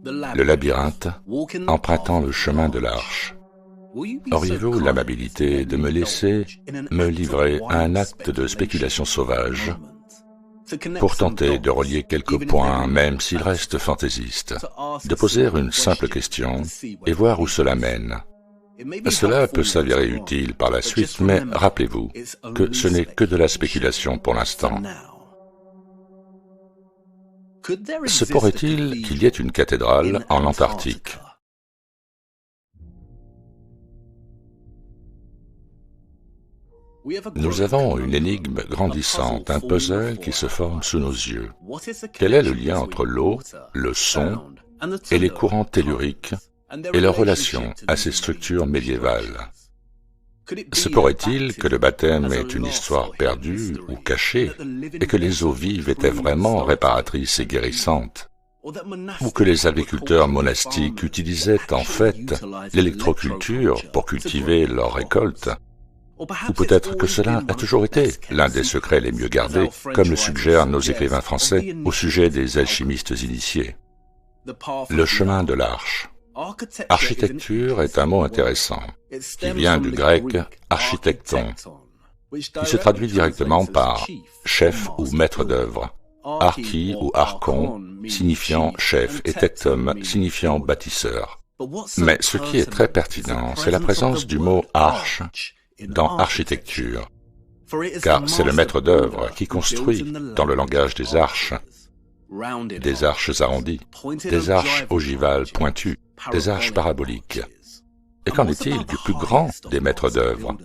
Le labyrinthe, empruntant le chemin de l'Arche. Auriez-vous l'amabilité de me laisser me livrer à un acte de spéculation sauvage pour tenter de relier quelques points, même s'ils restent fantaisistes, de poser une simple question et voir où cela mène. Cela peut s'avérer utile par la suite, mais rappelez-vous que ce n'est que de la spéculation pour l'instant. Se pourrait-il qu'il y ait une cathédrale en Antarctique? Nous avons une énigme grandissante, un puzzle qui se forme sous nos yeux. Quel est le lien entre l'eau, le son et les courants telluriques et leur relation à ces structures médiévales? Se pourrait-il que le baptême est une histoire perdue ou cachée et que les eaux vives étaient vraiment réparatrices et guérissantes? Ou que les agriculteurs monastiques utilisaient en fait l'électroculture pour cultiver leurs récoltes? Ou peut-être que cela a toujours été l'un des secrets les mieux gardés, comme le suggèrent nos écrivains français au sujet des alchimistes initiés. Le chemin de l'Arche. Architecture est un mot intéressant, qui vient du grec architecton, qui se traduit directement par chef ou maître d'œuvre, archi ou archon signifiant chef et tectum signifiant bâtisseur. Mais ce qui est très pertinent, c'est la présence du mot arche dans architecture, car c'est le maître d'œuvre qui construit, dans le langage des arches arrondies, des arches ogivales pointues, des arches paraboliques. Et qu'en est-il du plus grand des maîtres d'œuvre?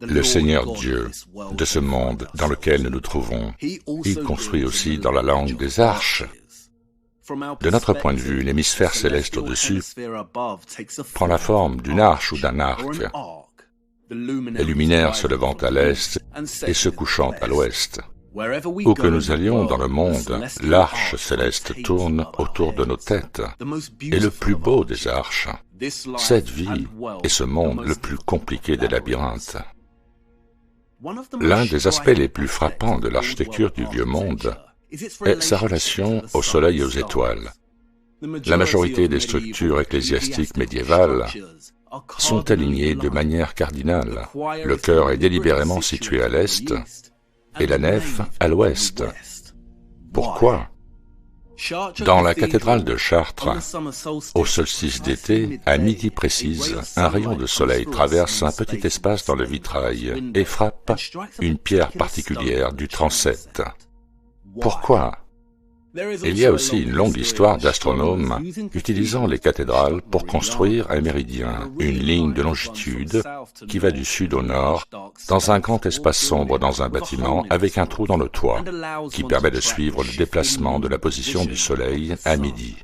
Le Seigneur Dieu de ce monde dans lequel nous nous trouvons, il construit aussi dans la langue des arches. De notre point de vue, l'hémisphère céleste au-dessus prend la forme d'une arche ou d'un arc, les luminaires se levant à l'est et se couchant à l'ouest. Où que nous allions dans le monde, l'arche céleste tourne autour de nos têtes. Et le plus beau des arches, cette vie est ce monde le plus compliqué des labyrinthes. L'un des aspects les plus frappants de l'architecture du Vieux Monde est sa relation au soleil et aux étoiles. La majorité des structures ecclésiastiques médiévales sont alignées de manière cardinale. Le chœur est délibérément situé à l'est et la nef à l'ouest. Pourquoi? Dans la cathédrale de Chartres, au solstice d'été, à midi précise, un rayon de soleil traverse un petit espace dans le vitrail et frappe une pierre particulière du transept. Pourquoi? Il y a aussi une longue histoire d'astronomes utilisant les cathédrales pour construire un méridien, une ligne de longitude qui va du sud au nord, dans un grand espace sombre dans un bâtiment avec un trou dans le toit, qui permet de suivre le déplacement de la position du soleil à midi.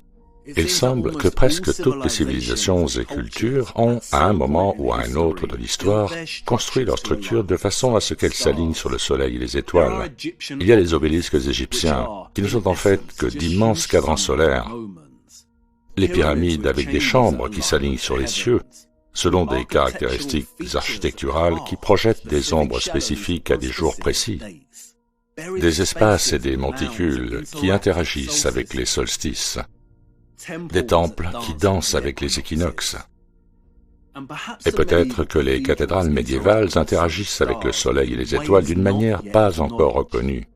Il semble que presque toutes les civilisations et cultures ont, à un moment ou à un autre de l'histoire, construit leur structure de façon à ce qu'elles s'alignent sur le soleil et les étoiles. Il y a les obélisques égyptiens, qui ne sont en fait que d'immenses cadrans solaires. Les pyramides avec des chambres qui s'alignent sur les cieux, selon des caractéristiques architecturales qui projettent des ombres spécifiques à des jours précis. Des espaces et des monticules qui interagissent avec les solstices. Des temples qui dansent avec les équinoxes. Et peut-être que les cathédrales médiévales interagissent avec le soleil et les étoiles d'une manière pas encore reconnue.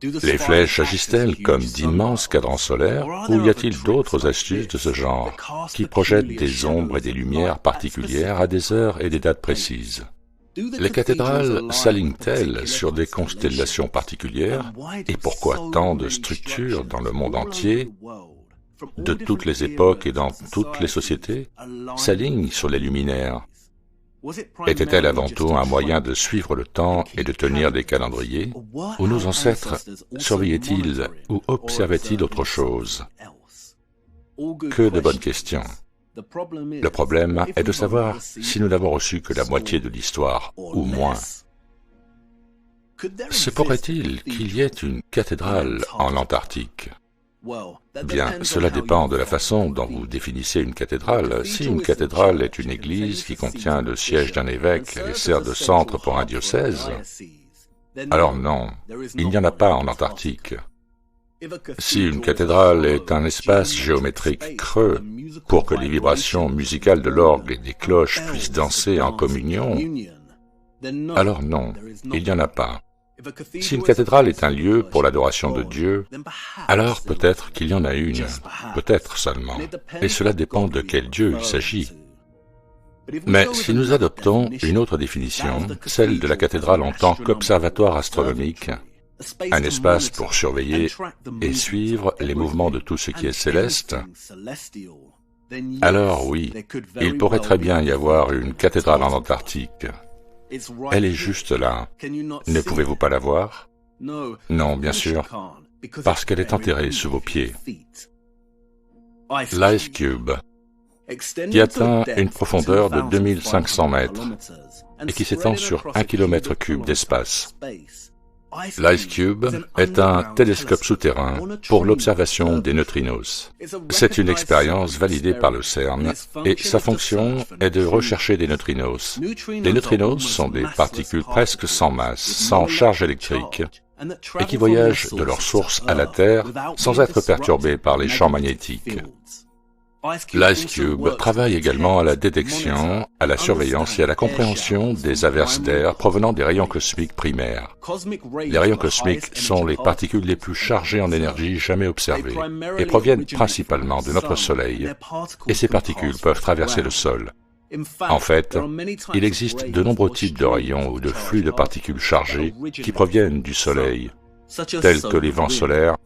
Les flèches agissent-elles comme d'immenses cadrans solaires, ou y a-t-il d'autres astuces de ce genre, qui projettent des ombres et des lumières particulières à des heures et des dates précises? Les cathédrales s'alignent-elles sur des constellations particulières, et pourquoi tant de structures dans le monde entier, de toutes les époques et dans toutes les sociétés, s'alignent sur les luminaires? Était-elle avant tout un moyen de suivre le temps et de tenir des calendriers, ou nos ancêtres surveillaient-ils ou observaient-ils autre chose? Que de bonnes questions. Le problème est de savoir si nous n'avons reçu que la moitié de l'histoire, ou moins. Se pourrait-il qu'il y ait une cathédrale en Antarctique? Bien, cela dépend de la façon dont vous définissez une cathédrale. Si une cathédrale est une église qui contient le siège d'un évêque et sert de centre pour un diocèse, alors non, il n'y en a pas en Antarctique. Si une cathédrale est un espace géométrique creux pour que les vibrations musicales de l'orgue et des cloches puissent danser en communion, alors non, il n'y en a pas. Si une cathédrale est un lieu pour l'adoration de Dieu, alors peut-être qu'il y en a une, peut-être seulement, et cela dépend de quel Dieu il s'agit. Mais si nous adoptons une autre définition, celle de la cathédrale en tant qu'observatoire astronomique, un espace pour surveiller et suivre les mouvements de tout ce qui est céleste, alors oui, il pourrait très bien y avoir une cathédrale en Antarctique. Elle est juste là. Ne pouvez-vous pas la voir? Non, bien sûr, parce qu'elle est enterrée sous vos pieds. L'Ice Cube, qui atteint une profondeur de 2500 mètres et qui s'étend sur 1 km3 d'espace. L'Ice Cube est un télescope souterrain pour l'observation des neutrinos. C'est une expérience validée par le CERN et sa fonction est de rechercher des neutrinos. Les neutrinos sont des particules presque sans masse, sans charge électrique, et qui voyagent de leur source à la Terre sans être perturbés par les champs magnétiques. L'Ice Cube travaille également à la détection, à la surveillance et à la compréhension des averses d'air provenant des rayons cosmiques primaires. Les rayons cosmiques sont les particules les plus chargées en énergie jamais observées et proviennent principalement de notre Soleil, et ces particules peuvent traverser le sol. En fait, il existe de nombreux types de rayons ou de flux de particules chargées qui proviennent du Soleil, tels que les vents solaires,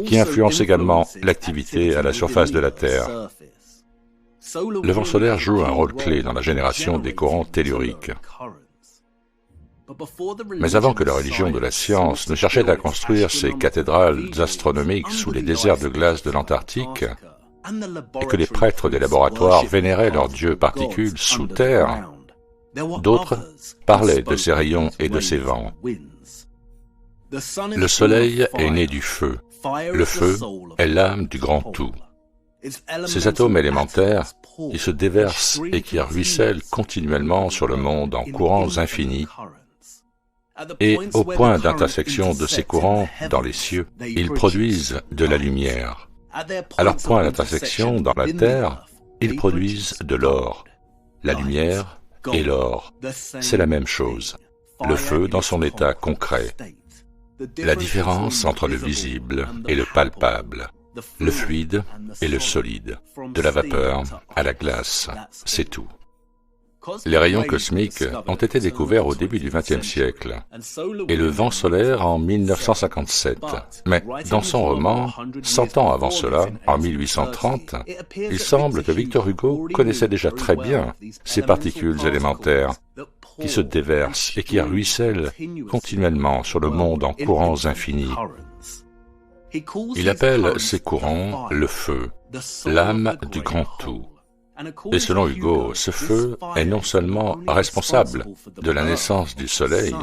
qui influencent également l'activité à la surface de la Terre. Le vent solaire joue un rôle clé dans la génération des courants telluriques. Mais avant que la religion de la science ne cherchait à construire ces cathédrales astronomiques sous les déserts de glace de l'Antarctique, et que les prêtres des laboratoires vénéraient leurs dieux particules sous terre, d'autres parlaient de ces rayons et de ces vents. Le Soleil est né du feu. Le feu est l'âme du grand tout. Ces atomes élémentaires qui se déversent et qui ruissellent continuellement sur le monde en courants infinis, et au point d'intersection de ces courants dans les cieux, ils produisent de la lumière. À leur point d'intersection dans la Terre, ils produisent de l'or. La lumière et l'or, c'est la même chose. Le feu dans son état concret. La différence entre le visible et le palpable, le fluide et le solide, de la vapeur à la glace, c'est tout. Les rayons cosmiques ont été découverts au début du XXe siècle et le vent solaire en 1957. Mais dans son roman, 100 ans avant cela, en 1830, il semble que Victor Hugo connaissait déjà très bien ces particules élémentaires qui se déversent et qui ruissellent continuellement sur le monde en courants infinis. Il appelle ces courants le feu, l'âme du grand tout. Et selon Hugo, ce feu est non seulement responsable de la naissance du Soleil,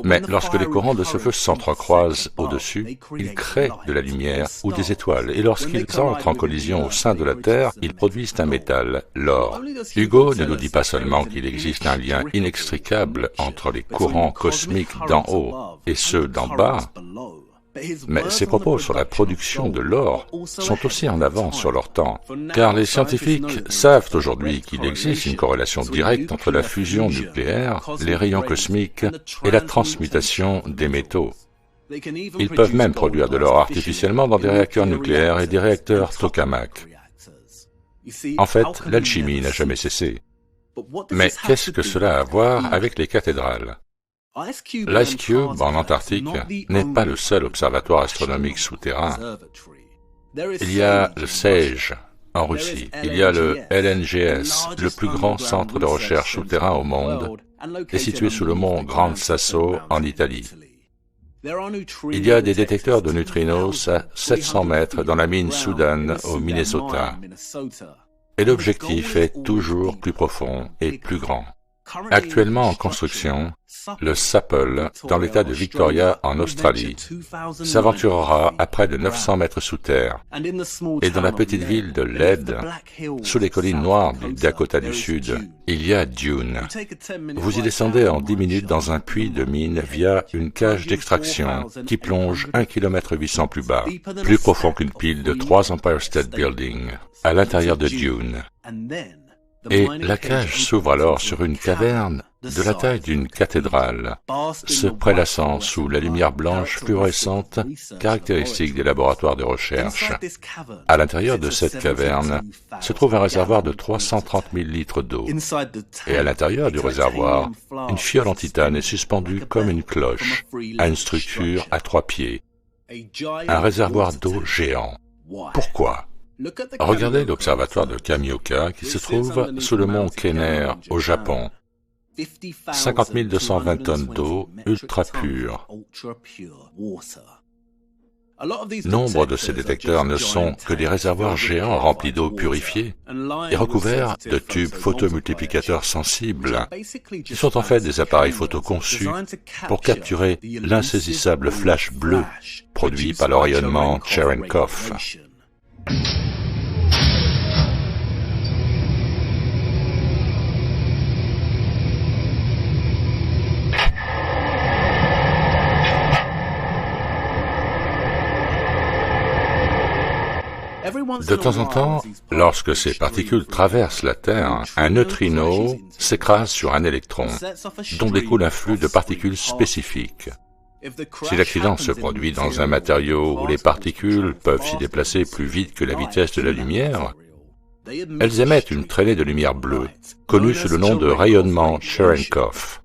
mais lorsque les courants de ce feu s'entrecroisent au-dessus, ils créent de la lumière ou des étoiles, et lorsqu'ils entrent en collision au sein de la Terre, ils produisent un métal, l'or. Hugo ne nous dit pas seulement qu'il existe un lien inextricable entre les courants cosmiques d'en haut et ceux d'en bas, mais ses propos sur la production de l'or sont aussi en avance sur leur temps, car les scientifiques savent aujourd'hui qu'il existe une corrélation directe entre la fusion nucléaire, les rayons cosmiques et la transmutation des métaux. Ils peuvent même produire de l'or artificiellement dans des réacteurs nucléaires et des réacteurs tokamak. En fait, l'alchimie n'a jamais cessé. Mais qu'est-ce que cela a à voir avec les cathédrales ? L'Ice Cube en Antarctique n'est pas le seul observatoire astronomique souterrain. Il y a le SEJ en Russie, il y a le LNGS, le plus grand centre de recherche souterrain au monde, est situé sous le mont Gran Sasso en Italie. Il y a des détecteurs de neutrinos à 700 mètres dans la mine Soudan au Minnesota. Et l'objectif est toujours plus profond et plus grand. Actuellement en construction, le Sapele, dans l'état de Victoria en Australie, s'aventurera à près de 900 mètres sous terre, et dans la petite ville de Lead, sous les collines noires du Dakota du Sud, il y a Dune. Vous y descendez en 10 minutes dans un puits de mine via une cage d'extraction qui plonge 1,8 km plus bas, plus profond qu'une pile de 3 Empire State Building, à l'intérieur de Dune. Et la cage s'ouvre alors sur une caverne de la taille d'une cathédrale, se prélassant sous la lumière blanche fluorescente caractéristique des laboratoires de recherche. À l'intérieur de cette caverne se trouve un réservoir de 330 000 litres d'eau. Et à l'intérieur du réservoir, une fiole en titane est suspendue comme une cloche à une structure à 3 pieds. Un réservoir d'eau géant. Pourquoi ? Regardez l'observatoire de Kamioka qui se trouve sous le mont Kenner au Japon. 50 220 tonnes d'eau ultra pure. Nombre de ces détecteurs ne sont que des réservoirs géants remplis d'eau purifiée et recouverts de tubes photomultiplicateurs sensibles, qui sont en fait des appareils photo conçus pour capturer l'insaisissable flash bleu produit par le rayonnement Cherenkov. De temps en temps, lorsque ces particules traversent la Terre, un neutrino s'écrase sur un électron, dont découle un flux de particules spécifiques. Si l'accident se produit dans un matériau où les particules peuvent s'y déplacer plus vite que la vitesse de la lumière, elles émettent une traînée de lumière bleue, connue sous le nom de rayonnement Cherenkov.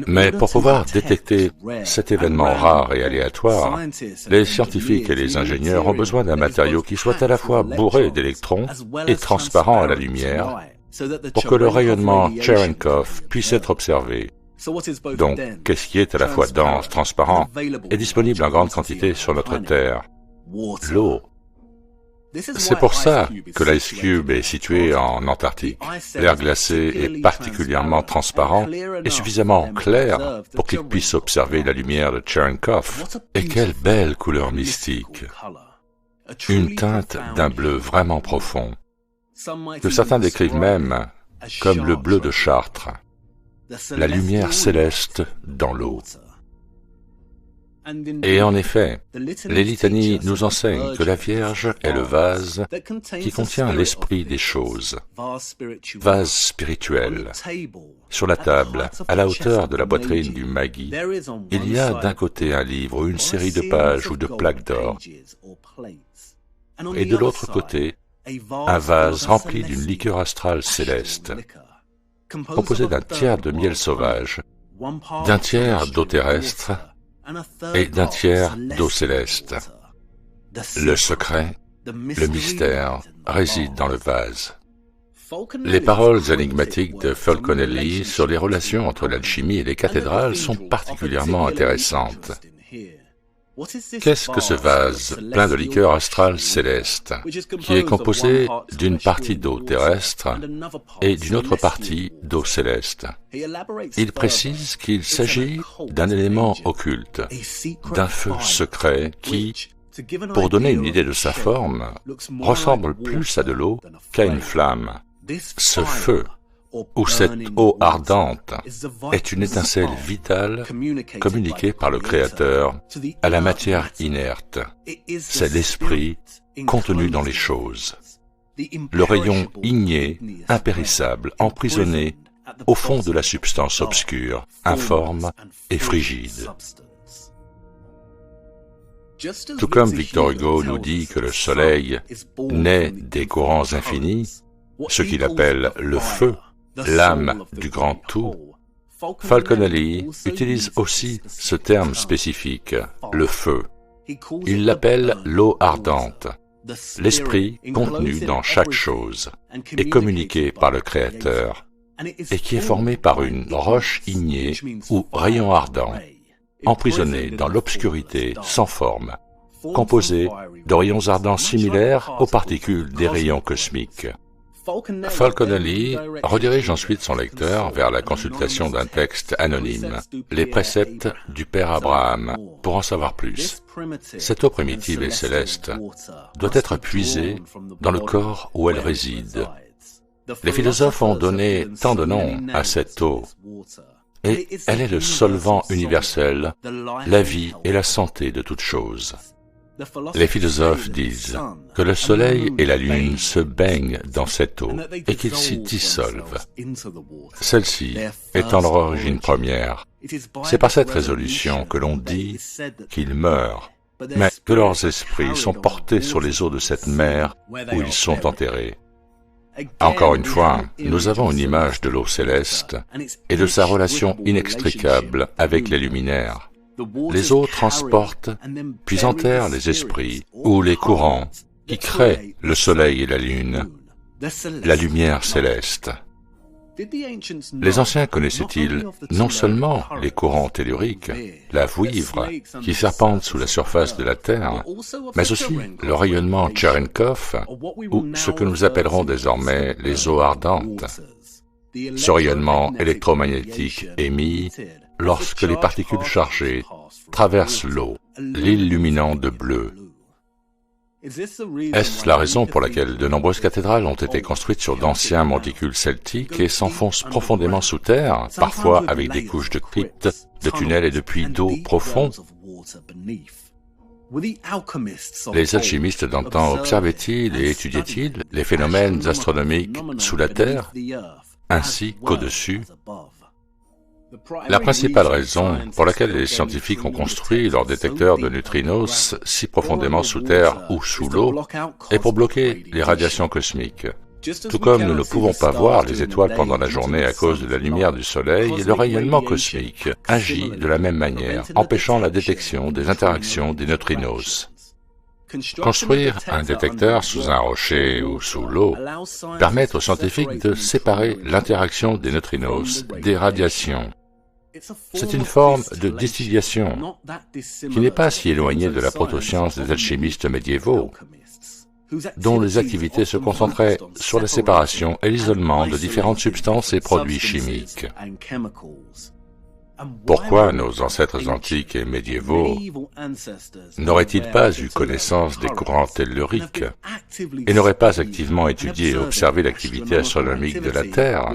Mais pour pouvoir détecter cet événement rare et aléatoire, les scientifiques et les ingénieurs ont besoin d'un matériau qui soit à la fois bourré d'électrons et transparent à la lumière, pour que le rayonnement Cherenkov puisse être observé. Donc, qu'est-ce qui est à la fois dense, transparent et disponible en grande quantité sur notre Terre? L'eau. C'est pour ça que l'Ice Cube est situé en Antarctique. L'air glacé est particulièrement transparent et suffisamment clair pour qu'il puisse observer la lumière de Cherenkov. Et quelle belle couleur mystique! Une teinte d'un bleu vraiment profond, que certains décrivent même comme le bleu de Chartres, la lumière céleste dans l'eau. Et en effet, les litanies nous enseignent que la Vierge est le vase qui contient l'esprit des choses, vase spirituel. Sur la table, à la hauteur de la poitrine du Magi, il y a d'un côté un livre ou une série de pages ou de plaques d'or, et de l'autre côté, un vase rempli d'une liqueur astrale céleste, composé d'un tiers de miel sauvage, d'un tiers d'eau terrestre, et d'un tiers d'eau céleste. Le secret, le mystère, réside dans le vase. Les paroles énigmatiques de Falconelli sur les relations entre l'alchimie et les cathédrales sont particulièrement intéressantes. Qu'est-ce que ce vase plein de liqueur astrale céleste, qui est composé d'une partie d'eau terrestre et d'une autre partie d'eau céleste? Il précise qu'il s'agit d'un élément occulte, d'un feu secret qui, pour donner une idée de sa forme, ressemble plus à de l'eau qu'à une flamme. Ce feu, ou cette eau ardente, est une étincelle vitale communiquée par le Créateur à la matière inerte. C'est l'esprit contenu dans les choses. Le rayon igné, impérissable, emprisonné au fond de la substance obscure, informe et frigide. Tout comme Victor Hugo nous dit que le soleil naît des courants infinis, ce qu'il appelle le feu, l'âme du grand tout, Falconelli utilise aussi ce terme spécifique, le feu. Il l'appelle l'eau ardente, l'esprit contenu dans chaque chose et communiqué par le Créateur, et qui est formé par une roche ignée ou rayon ardent, emprisonné dans l'obscurité sans forme, composé de rayons ardents similaires aux particules des rayons cosmiques. Falconelli redirige ensuite son lecteur vers la consultation d'un texte anonyme, les préceptes du Père Abraham, pour en savoir plus. Cette eau primitive et céleste doit être puisée dans le corps où elle réside. Les philosophes ont donné tant de noms à cette eau, et elle est le solvant universel, la vie et la santé de toute chose. Les philosophes disent que le soleil et la lune se baignent dans cette eau et qu'ils s'y dissolvent. Celle-ci étant leur origine première, c'est par cette résolution que l'on dit qu'ils meurent, mais que leurs esprits sont portés sur les eaux de cette mer où ils sont enterrés. Encore une fois, nous avons une image de l'eau céleste et de sa relation inextricable avec les luminaires. Les eaux transportent, puis enterrent les esprits ou les courants qui créent le soleil et la lune, la lumière céleste. Les anciens connaissaient-ils non seulement les courants telluriques, la vouivre qui serpente sous la surface de la Terre, mais aussi le rayonnement Cherenkov, ou ce que nous appellerons désormais les eaux ardentes. Ce rayonnement électromagnétique émis lorsque les particules chargées traversent l'eau, l'illuminant de bleu. Est-ce la raison pour laquelle de nombreuses cathédrales ont été construites sur d'anciens monticules celtiques et s'enfoncent profondément sous terre, parfois avec des couches de cryptes, de tunnels et de puits d'eau profonds? Les alchimistes d'antan observaient-ils et étudiaient-ils les phénomènes astronomiques sous la terre, ainsi qu'au-dessus? La principale raison pour laquelle les scientifiques ont construit leurs détecteurs de neutrinos si profondément sous terre ou sous l'eau est pour bloquer les radiations cosmiques. Tout comme nous ne pouvons pas voir les étoiles pendant la journée à cause de la lumière du soleil, le rayonnement cosmique agit de la même manière, empêchant la détection des interactions des neutrinos. Construire un détecteur sous un rocher ou sous l'eau permet aux scientifiques de séparer l'interaction des neutrinos des radiations. C'est une forme de distillation qui n'est pas si éloignée de la protoscience des alchimistes médiévaux, dont les activités se concentraient sur la séparation et l'isolement de différentes substances et produits chimiques. Pourquoi nos ancêtres antiques et médiévaux n'auraient-ils pas eu connaissance des courants telluriques et n'auraient pas activement étudié et observé l'activité astronomique de la Terre?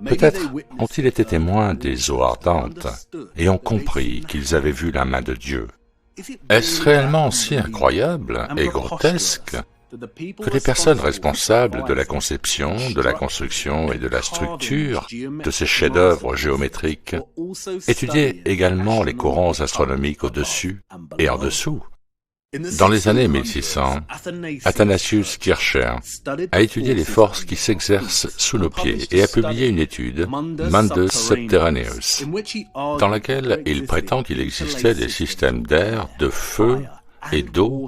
Peut-être ont-ils été témoins des eaux ardentes et ont compris qu'ils avaient vu la main de Dieu. Est-ce réellement si incroyable et grotesque que les personnes responsables de la conception, de la construction et de la structure de ces chefs-d'œuvre géométriques étudiaient également les courants astronomiques au-dessus et en dessous? Dans les années 1600, Athanasius Kircher a étudié les forces qui s'exercent sous nos pieds et a publié une étude, Mundus Subterraneus, dans laquelle il prétend qu'il existait des systèmes d'air, de feu et d'eau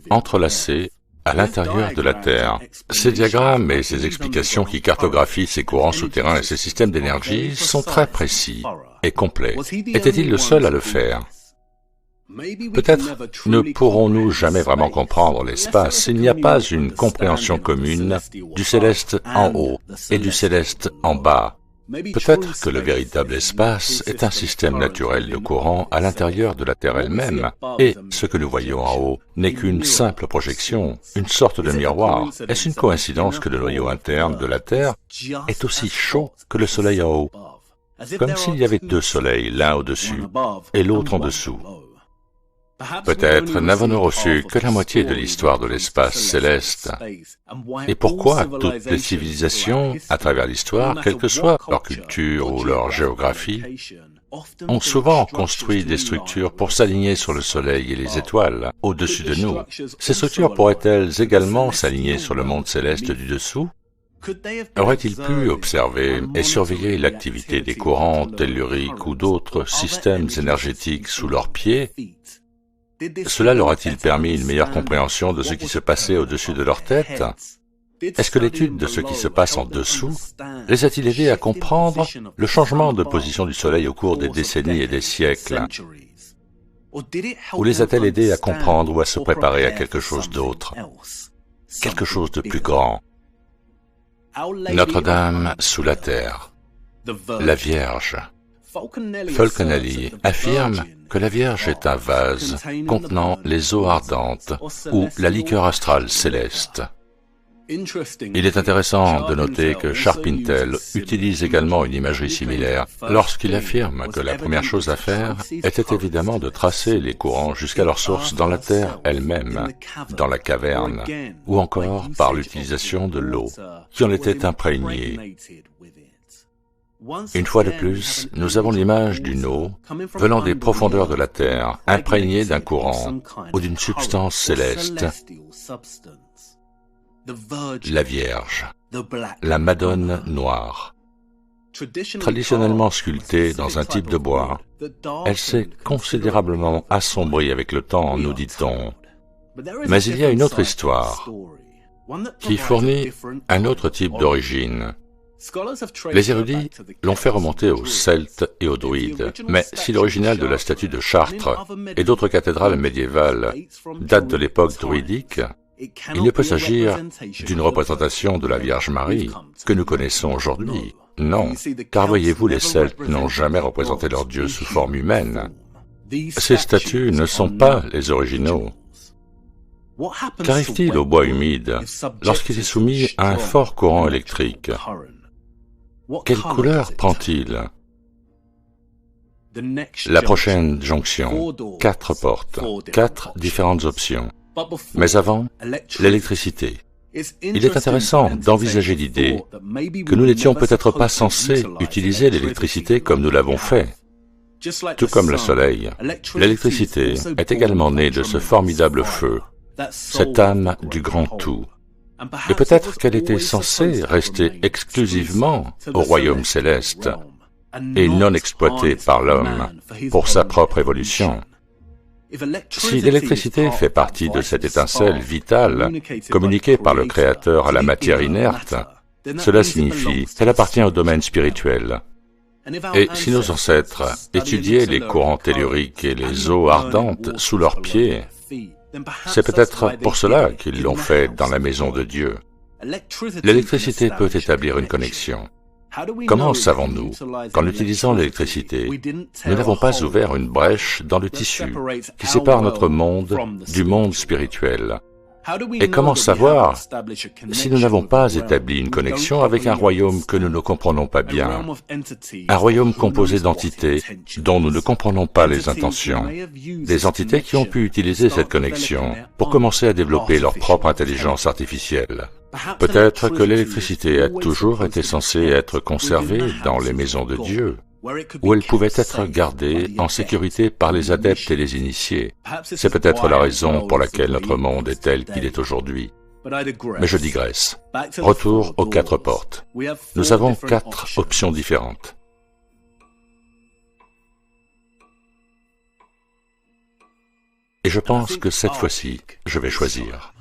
entrelacés à l'intérieur de la Terre. Ces diagrammes et ces explications qui cartographient ces courants souterrains et ces systèmes d'énergie sont très précis et complets. Était-il le seul à le faire? Peut-être ne pourrons-nous jamais vraiment comprendre l'espace s'il n'y a pas une compréhension commune du céleste en haut et du céleste en bas. Peut-être que le véritable espace est un système naturel de courant à l'intérieur de la Terre elle-même, et ce que nous voyons en haut n'est qu'une simple projection, une sorte de miroir. Est-ce une coïncidence que le noyau interne de la Terre est aussi chaud que le Soleil en haut, comme s'il y avait deux soleils, l'un au-dessus et l'autre en dessous? Peut-être n'avons-nous reçu que la moitié de l'histoire de l'espace céleste. Et pourquoi toutes les civilisations, à travers l'histoire, quelle que soit leur culture ou leur géographie, ont souvent construit des structures pour s'aligner sur le soleil et les étoiles au-dessus de nous? Ces structures pourraient-elles également s'aligner sur le monde céleste du dessous? Aurait-il pu observer et surveiller l'activité des courants telluriques ou d'autres systèmes énergétiques sous leurs pieds? Cela leur a-t-il permis une meilleure compréhension de ce qui se passait au-dessus de leur tête? Est-ce que l'étude de ce qui se passe en dessous les a-t-il aidés à comprendre le changement de position du Soleil au cours des décennies et des siècles? Ou les a-t-elle aidés à comprendre ou à se préparer à quelque chose d'autre? quelque chose de plus grand. Notre-Dame sous la terre, la Vierge. Falconelli affirme que la Vierge est un vase contenant les eaux ardentes ou la liqueur astrale céleste. Il est intéressant de noter que Sharp-Intel utilise également une imagerie similaire lorsqu'il affirme que la première chose à faire était évidemment de tracer les courants jusqu'à leur source dans la Terre elle-même, dans la caverne, ou encore par l'utilisation de l'eau qui en était imprégnée. Une fois de plus, nous avons l'image d'une eau venant des profondeurs de la Terre, imprégnée d'un courant ou d'une substance céleste. La Vierge, la Madone noire. Traditionnellement sculptée dans un type de bois, elle s'est considérablement assombrie avec le temps, nous dit-on. Mais il y a une autre histoire qui fournit un autre type d'origine. Les érudits l'ont fait remonter aux Celtes et aux Druides, mais si l'original de la statue de Chartres et d'autres cathédrales médiévales date de l'époque druidique, il ne peut s'agir d'une représentation de la Vierge Marie que nous connaissons aujourd'hui. Non, car voyez-vous, les Celtes n'ont jamais représenté leur Dieu sous forme humaine. Ces statues ne sont pas les originaux. Qu'arrive-t-il au bois humide lorsqu'il est soumis à un fort courant électrique? Quelle couleur prend-il? La prochaine jonction, 4 portes, 4 différentes options. Mais avant, l'électricité. Il est intéressant d'envisager l'idée que nous n'étions peut-être pas censés utiliser l'électricité comme nous l'avons fait. Tout comme le soleil, l'électricité est également née de ce formidable feu, cette âme du grand tout. Et peut-être qu'elle était censée rester exclusivement au royaume céleste et non exploitée par l'homme pour sa propre évolution. Si l'électricité fait partie de cette étincelle vitale communiquée par le Créateur à la matière inerte, cela signifie qu'elle appartient au domaine spirituel. Et si nos ancêtres étudiaient les courants telluriques et les eaux ardentes sous leurs pieds, c'est peut-être pour cela qu'ils l'ont fait dans la maison de Dieu. L'électricité peut établir une connexion. Comment savons-nous qu'en utilisant l'électricité, nous n'avons pas ouvert une brèche dans le tissu qui sépare notre monde du monde spirituel? Et comment savoir si nous n'avons pas établi une connexion avec un royaume que nous ne comprenons pas bien, un royaume composé d'entités dont nous ne comprenons pas les intentions, des entités qui ont pu utiliser cette connexion pour commencer à développer leur propre intelligence artificielle? Peut-être que l'électricité a toujours été censée être conservée dans les maisons de Dieu, où elle pouvait être gardée en sécurité par les adeptes et les initiés. C'est peut-être la raison pour laquelle notre monde est tel qu'il est aujourd'hui. Mais je digresse. Retour aux 4 portes. Nous avons 4 options différentes. Et je pense que cette fois-ci, je vais choisir.